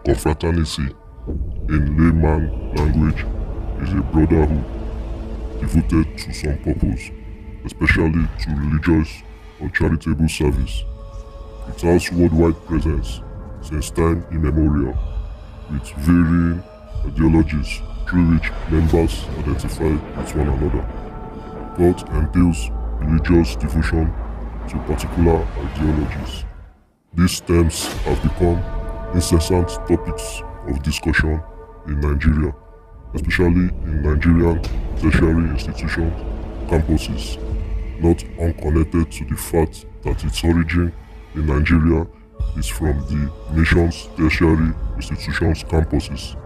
Confraternity, in layman language, is a brotherhood devoted to some purpose, especially to religious or charitable service. It has worldwide presence since time immemorial, with varying ideologies through which members identify with one another. Cult entails religious devotion to particular ideologies. These terms have become incessant topics of discussion in Nigeria, especially in Nigerian tertiary institutions, campuses, not unconnected to the fact that its origin in Nigeria is from the nation's tertiary institutions campuses.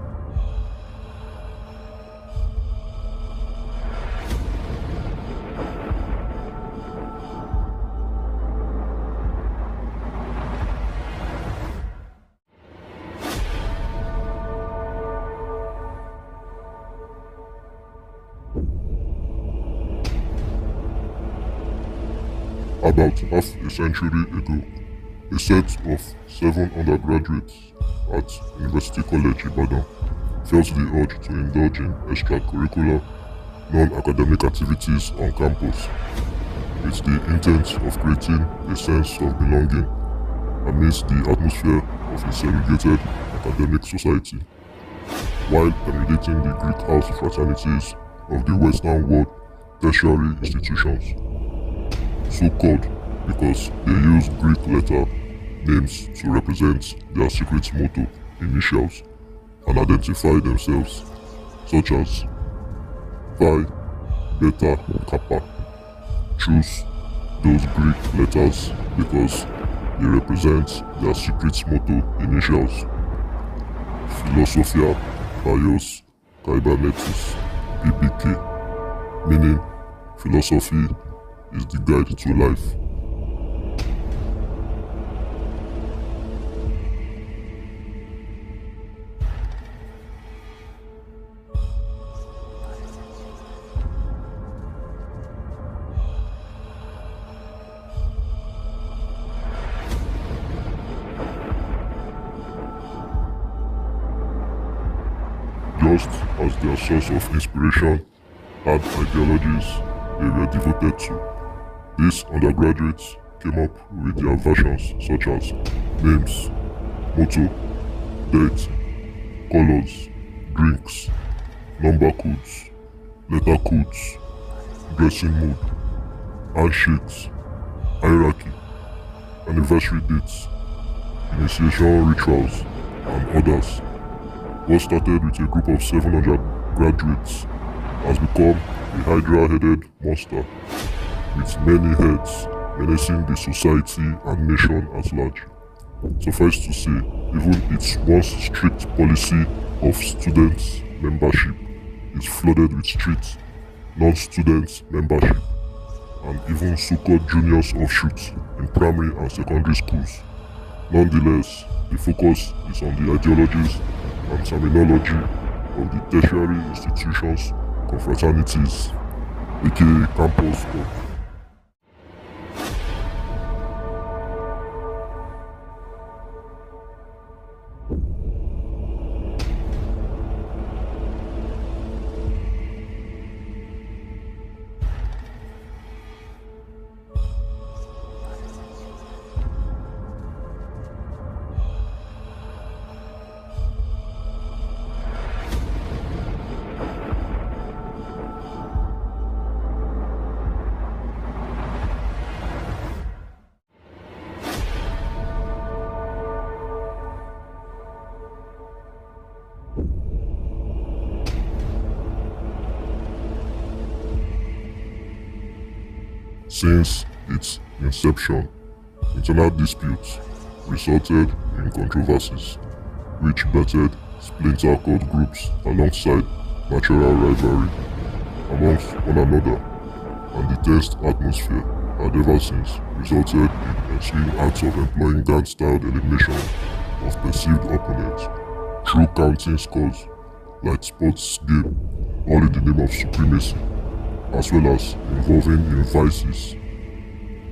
About half a century ago, a set of 7 undergraduates at University College Ibadan felt the urge to indulge in extracurricular, non-academic activities on campus with the intent of creating a sense of belonging amidst the atmosphere of a segregated academic society, while emulating the Greek house fraternities of the Western world tertiary institutions, so-called because they use Greek letter names to represent their secret motto initials and identify themselves, such as Phi Beta Kappa. Choose those Greek letters because they represent their secret motto initials: Philosophia Bios Kybernetis PBK, meaning philosophy is the guide to life. Just as their source of inspiration had ideologies they were devoted to, these undergraduates came up with their versions such as names, motto, date, colors, drinks, number codes, letter codes, dressing mode, handshakes, hierarchy, anniversary dates, initiation rituals, and others. What started with a group of 700 graduates has become a hydra-headed monster with many heads menacing the society and nation at large. Suffice to say, even its once strict policy of student membership is flooded with strict non-student membership and even so-called juniors offshoots in primary and secondary schools. Nonetheless, the focus is on the ideologies and terminology of the tertiary institutions confraternities, aka campus cult. Since its inception, internal disputes resulted in controversies, which battered splinter cult groups alongside natural rivalry amongst one another, and the tense atmosphere had ever since resulted in ensuing acts of employing gang-style elimination of perceived opponents through counting scores like sports game, all in the name of supremacy, as well as involving in vices.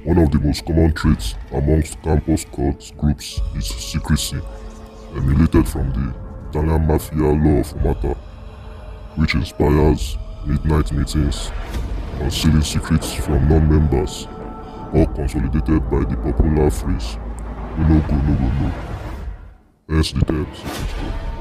One of the most common traits amongst campus cult groups is secrecy, emulated from the Italian mafia law of Mata, which inspires midnight meetings, concealing secrets from non-members, all consolidated by the popular phrase "Uno go no go no," hence the term city squad.